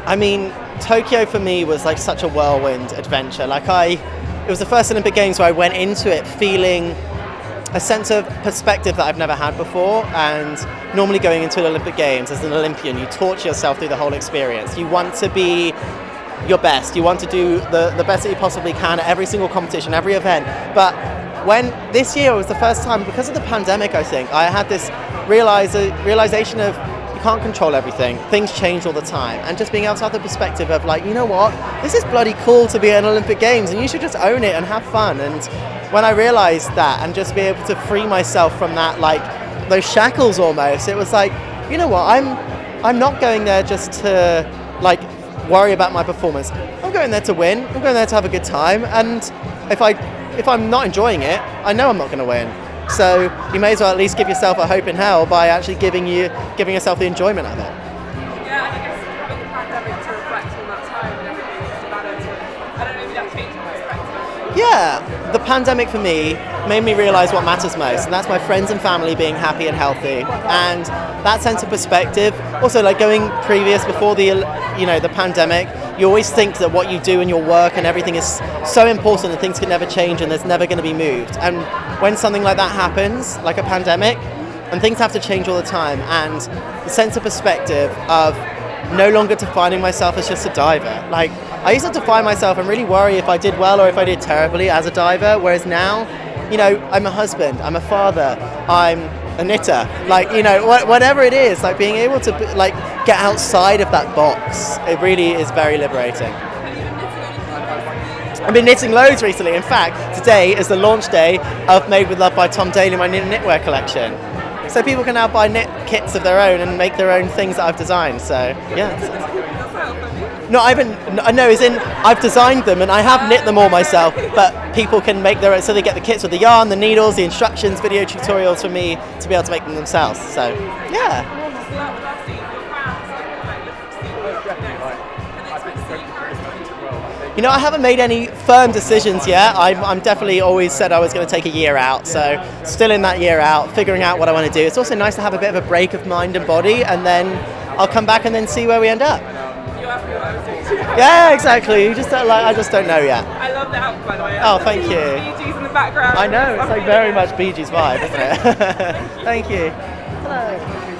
I mean, Tokyo for me was like such a whirlwind adventure. It was the first Olympic Games where I went into it feeling a sense of perspective that I've never had before. And normally going into an Olympic Games as an Olympian, you torture yourself through the whole experience. You want to be your best. You want to do the best that you possibly can at every single competition, every event. But when this year was the first time, because of the pandemic, I think, I had this realization of you can't control everything. Things change all the time. And just being able to have the perspective of like, you know what, this is bloody cool to be at an Olympic Games and you should just own it and have fun. And when I realized that and just be able to free myself from that, like those shackles almost, it was like, you know what, I'm not going there just to like worry about my performance. I'm going there to win. I'm going there to have a good time. And if I'm not enjoying it, I know I'm not going to win. So you may as well at least give yourself a hope in hell by actually giving yourself the enjoyment of it. Yeah, and I guess having the pandemic to reflect on that time and everything was about it. I don't know if that changed your perspective. Yeah, the pandemic for me made me realise what matters most, and that's my friends and family being happy and healthy. And that sense of perspective, also like going previous before the pandemic, you always think that what you do and your work and everything is so important and things can never change and there's never going to be moved. And when something like that happens, like a pandemic, and things have to change all the time, and the sense of perspective of no longer defining myself as just a diver. Like, I used to define myself and really worry if I did well or if I did terribly as a diver, whereas now, I'm a husband, I'm a father, I'm a knitter, whatever it is, like being able to like get outside of that box, it really is very liberating. I've been knitting loads recently. In fact, today is the launch day of Made with Love by Tom Daley, my knitwear collection. So people can now buy knit kits of their own and make their own things that I've designed. So yeah. No, I've designed them and I have knit them all myself, but people can make their own, so they get the kits with the yarn, the needles, the instructions, video tutorials from me to be able to make them themselves. So yeah. I haven't made any firm decisions yet. I'm definitely always said I was going to take a year out, so still in that year out, figuring out what I want to do. It's also nice to have a bit of a break of mind and body, and then I'll come back and then see where we end up. Yeah, exactly. I just don't know yet. I love the outfit, by the way. Oh, thank you. Bee Gees in the background. I know, it's like very much Bee Gees vibe, isn't it? Thank you. Hello.